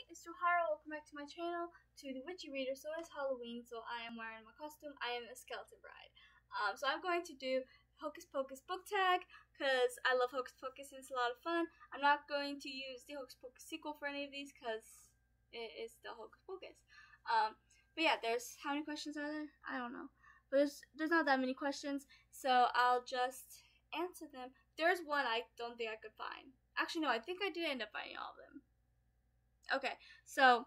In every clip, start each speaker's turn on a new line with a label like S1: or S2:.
S1: it's Johara. Welcome back to my channel, to the Witchy Reader. So it's Halloween, so I am wearing my costume. I am a skeleton bride. So I'm going to do Hocus Pocus book tag, because I love Hocus Pocus and it's a lot of fun. I'm not going to use the Hocus Pocus sequel for any of these, because it is still Hocus Pocus. But yeah, there's, how many questions are there? I don't know. But there's not that many questions, so I'll just answer them. There's one I don't think I could find. Actually, no, I think I did end up finding all of them. Okay, so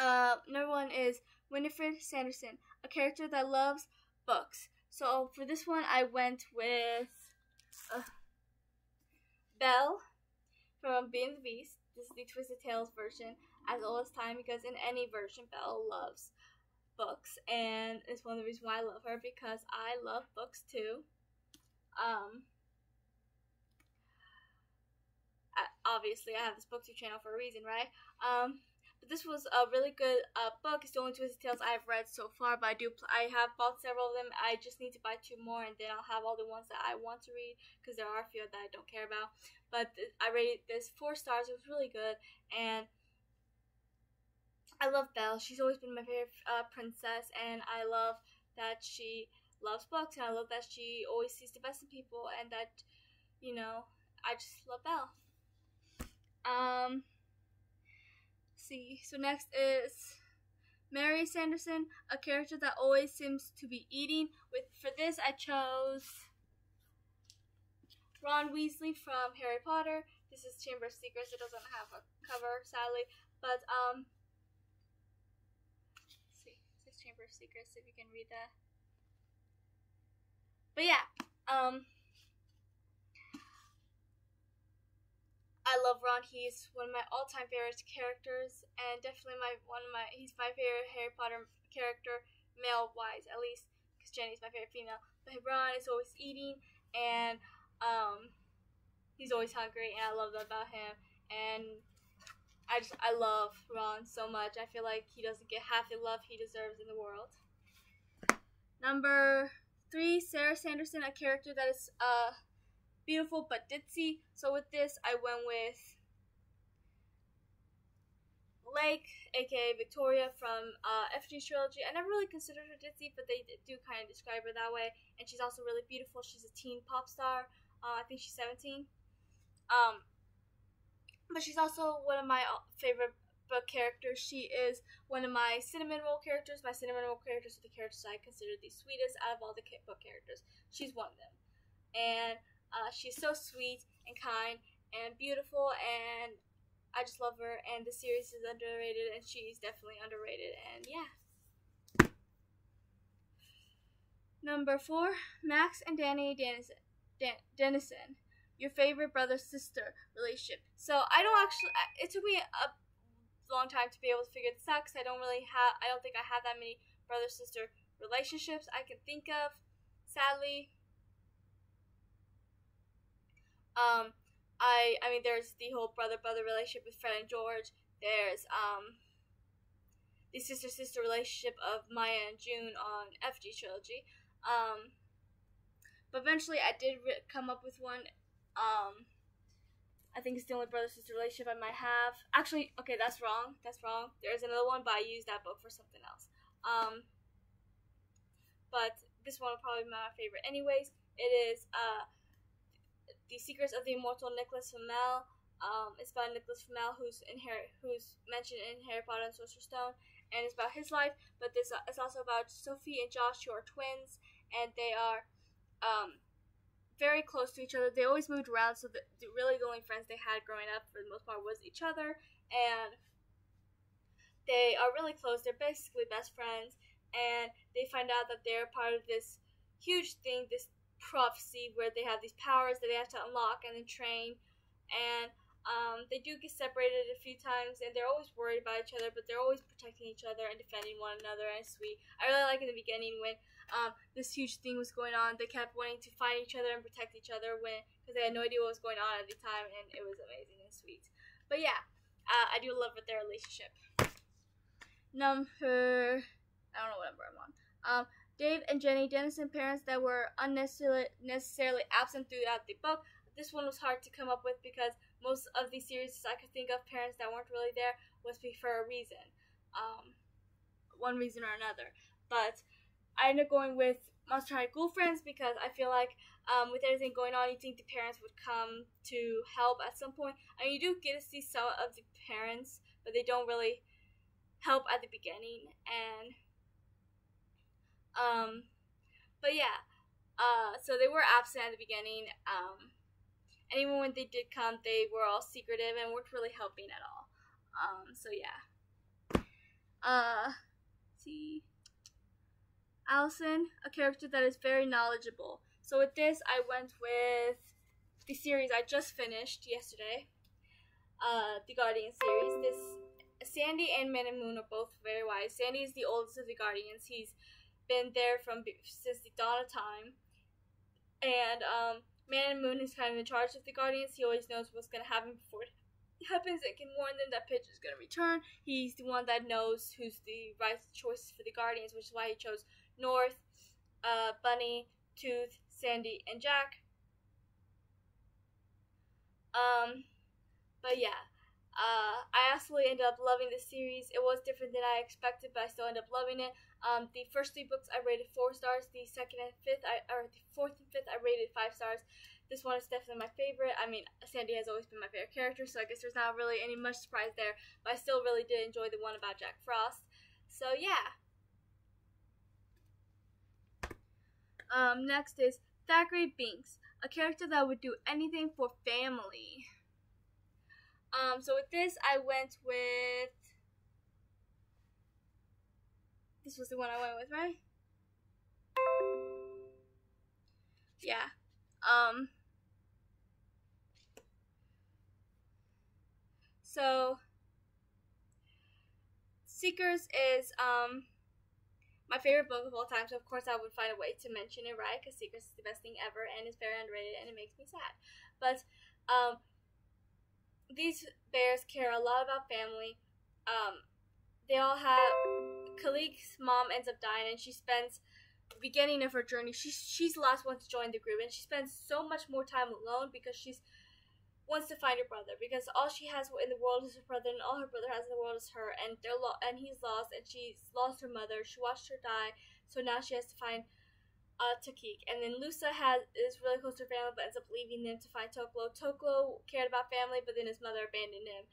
S1: number one is Winifred Sanderson, a character that loves books. So for this one, I went with Belle from Beauty and the Beast. This is the Twisted Tales version, as old as time, because in any version, Belle loves books, and it's one of the reasons why I love her, because I love books too. Obviously, I have this booktube channel for a reason, right? But this was a really good book. It's the only Twisted Tales I've read so far, but I have bought several of them. I just need to buy 2 more, and then I'll have all the ones that I want to read, because there are a few that I don't care about. But I rated this 4 stars. It was really good, and I love Belle. She's always been my favorite princess, and I love that she loves books, and I love that she always sees the best in people, and that, you know, I just love Belle. See, so next is Mary Sanderson, a character that always seems to be eating. For this, I chose Ron Weasley from Harry Potter. This is Chamber of Secrets. It doesn't have a cover, sadly, but let's see, it says Chamber of Secrets, if you can read that. But yeah, I love Ron. He's one of my all-time favorite characters, and definitely he's my favorite Harry Potter character, male-wise, at least, because Jenny's my favorite female. But Ron is always eating, and he's always hungry, and I love that about him. And I love Ron so much. I feel like he doesn't get half the love he deserves in the world. Number 3, Sarah Sanderson, a character that is beautiful but ditzy. So with this, I went with Lake, aka Victoria from FG's trilogy. I never really considered her ditzy, but they do kind of describe her that way. And she's also really beautiful. She's a teen pop star. I think she's 17. But she's also one of my favorite book characters. She is one of my cinnamon roll characters. My cinnamon roll characters are the characters I consider the sweetest out of all the book characters. She's one of them. And she's so sweet and kind and beautiful, and I just love her, and the series is underrated, and she's definitely underrated, and yeah. Number 4, Max and Danny Dennison, your favorite brother-sister relationship. So I don't actually, it took me a long time to be able to figure this out, because I don't think I have that many brother-sister relationships I can think of, sadly. I mean, there's the whole brother-brother relationship with Fred and George. There's the sister-sister relationship of Maya and June on FG trilogy. But eventually I did come up with one. I think it's the only brother-sister relationship I might have. Actually, okay, that's wrong. There's another one, but I used that book for something else. But this one will probably be my favorite anyways. It is The Secrets of the Immortal Nicholas Flamel. It's about Nicholas Flamel, who's mentioned in Harry Potter and Sorcerer's Stone, and it's about his life. But this it's also about Sophie and Josh, who are twins, and they are very close to each other. They always moved around, so really the only friends they had growing up for the most part was each other, and they are really close. They're basically best friends, and they find out that they're part of this huge thing, this prophecy, where they have these powers that they have to unlock and then train, and they do get separated a few times, and they're always worried about each other, but they're always protecting each other and defending one another, and it's sweet. I really like in the beginning when this huge thing was going on, they kept wanting to find each other and protect each other because they had no idea what was going on at the time, and it was amazing and sweet. But yeah, I do love their relationship. Number, I don't know what number I'm on. Dave and Jenny Dennison, parents that were unnecessarily absent throughout the book. This one was hard to come up with because most of these series I could think of, parents that weren't really there, was for a reason, one reason or another. But I ended up going with Monster High Ghoul Friends because I feel like with everything going on, you think the parents would come to help at some point. I mean, you do get to see some of the parents, but they don't really help at the beginning. And but yeah, so they were absent at the beginning. And even when they did come, they were all secretive and weren't really helping at all. So yeah. See, Allison, a character that is very knowledgeable. So with this, I went with the series I just finished yesterday, the Guardian series. This Sandy and Man and Moon are both very wise. Sandy is the oldest of the Guardians. He's been there since the dawn of time. And Man and Moon is kind of in charge of the Guardians. He always knows what's going to happen before it happens and can warn them that Pitch is going to return. He's the one that knows who's the right choice for the Guardians, which is why he chose North, Bunny, Tooth, Sandy, and Jack. But yeah, I absolutely ended up loving this series. It was different than I expected, but I still ended up loving it. The first 3 books I rated 4 stars. The second and fifth, the fourth and fifth, I rated 5 stars. This one is definitely my favorite. I mean, Sandy has always been my favorite character, so I guess there's not really any much surprise there. But I still really did enjoy the one about Jack Frost. So yeah. Next is Thackeray Binks, a character that would do anything for family. So with this, I went with. This was the one I went with, right? Yeah. So Seekers is my favorite book of all time, so of course I would find a way to mention it, right? Because Seekers is the best thing ever and it's very underrated and it makes me sad. But these bears care a lot about family. They all have. Khalid's mom ends up dying, and she spends the beginning of her journey. She's the last one to join the group, and she spends so much more time alone because she wants to find her brother. Because all she has in the world is her brother, and all her brother has in the world is her. And and he's lost, and she's lost her mother. She watched her die, so now she has to find Takik. And then Lusa is really close to her family, but ends up leaving them to find Toklo. Toklo cared about family, but then his mother abandoned him.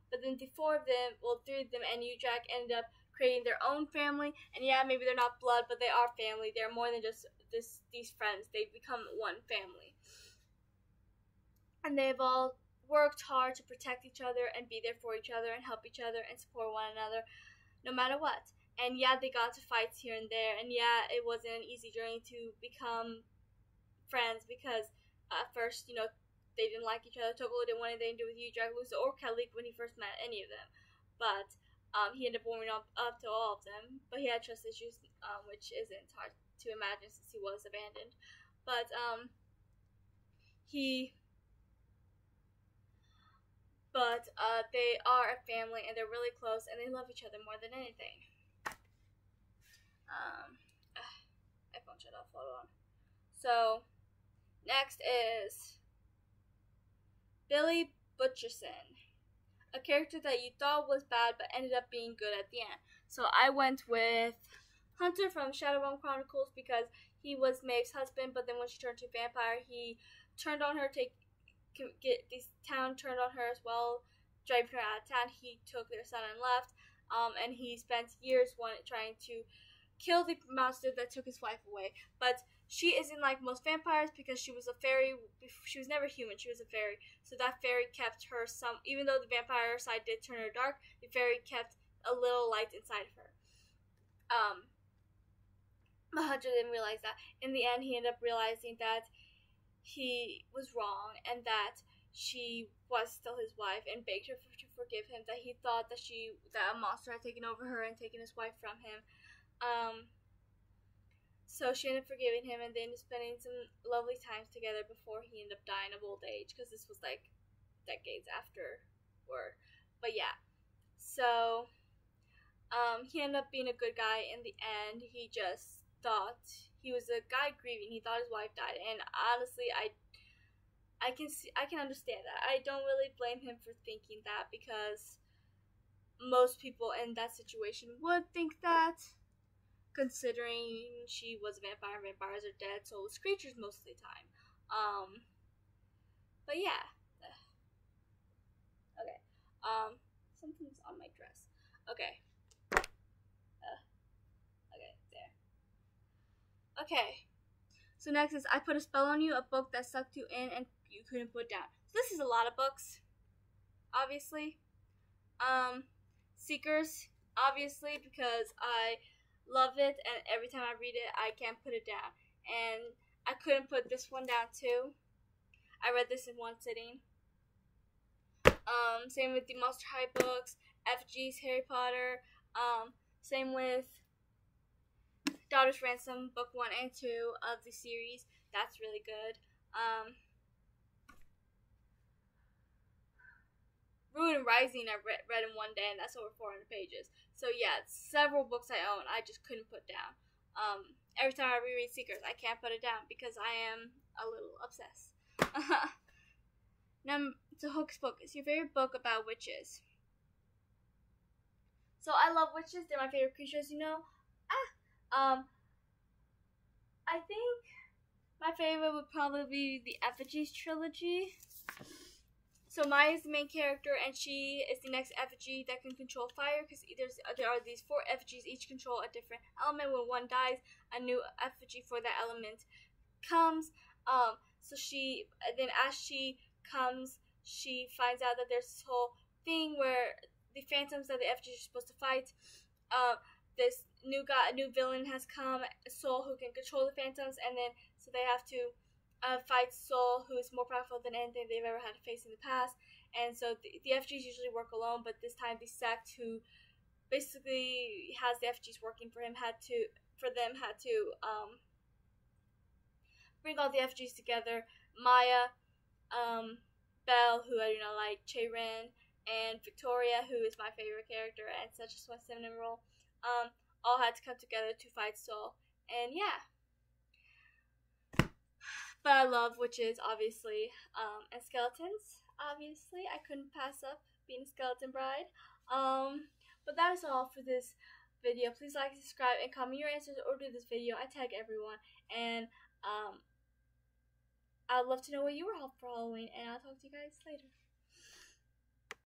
S1: But then the 4 of them, well, 3 of them and Jack ended up creating their own family. And yeah, maybe they're not blood, but they are family. They're more than just these friends. They've become one family. And they've all worked hard to protect each other and be there for each other and help each other and support one another no matter what. And yeah, they got to fights here and there. And yeah, it wasn't an easy journey to become friends because at first, they didn't like each other. Toklo didn't want anything to do with Jack, Lusa, or Khalid when he first met any of them. But he ended up warming up to all of them. But he had trust issues, which isn't hard to imagine since he was abandoned. But they are a family and they're really close and they love each other more than anything. iPhone shut off. Hold on. So next is Billy Butcherson, a character that you thought was bad but ended up being good at the end. So I went with Hunter from Shadow Realm Chronicles because he was Maeve's husband, but then when she turned to a vampire, he turned on her to get this town turned on her as well, driving her out of town. He took their son and left, and he spent years trying to kill the monster that took his wife away. But she isn't like most vampires because she was a fairy. She was never human. She was a fairy. So that fairy kept her even though the vampire side did turn her dark, the fairy kept a little light inside of her. Hunter didn't realize that. In the end, he ended up realizing that he was wrong and that she was still his wife and begged her to forgive him, that he thought that a monster had taken over her and taken his wife from him. So she ended up forgiving him, and they ended up spending some lovely times together before he ended up dying of old age, because this was like decades afterward. But yeah, so he ended up being a good guy in the end. He just thought he was a guy grieving. He thought his wife died, and honestly, I I can understand that. I don't really blame him for thinking that, because most people in that situation would think that, considering she was a vampire. Vampires are dead, soulless creatures most of the time. But yeah. Okay. Something's on my dress. Okay. Okay, there. Okay. So next is I Put a Spell on You, a book that sucked you in and you couldn't put down. So this is a lot of books, obviously. Seekers, obviously, because I love it, and every time I read it, I can't put it down. And I couldn't put this one down too. I read this in one sitting. Same with the Monster High books, FG's Harry Potter. Same with Daughter's Ransom, book 1 and 2 of the series. That's really good. Ruin and Rising I read in one day, and that's over 400 pages. So yeah, several books I own I just couldn't put down. Every time I reread Seekers, I can't put it down because I am a little obsessed. So Hocus Pocus, your favorite book about witches. So I love witches. They're my favorite creatures, you know. I think my favorite would probably be the Effigies trilogy. So Maya is the main character, and she is the next effigy that can control fire, because there are these 4 effigies, each control a different element. When one dies, a new effigy for that element comes. So as she comes, she finds out that there's this whole thing where the phantoms that the effigies are supposed to fight. This new villain has come, Soul, who can control the phantoms, and then so they have to fight Soul, who is more powerful than anything they've ever had to face in the past. And so the FGs usually work alone, but this time the sect, who basically has the FGs working for him, had to bring all the FGs together. Maya, Belle, who I do not like, Cheyenne, and Victoria, who is my favorite character and such a sweet cinnamon roll, all had to come together to fight Soul. And yeah. But I love witches, obviously, and skeletons, obviously. I couldn't pass up being a skeleton bride. But that is all for this video. Please like, subscribe, and comment your answers or do this video. I tag everyone. And I'd love to know what you were for Halloween, and I'll talk to you guys later.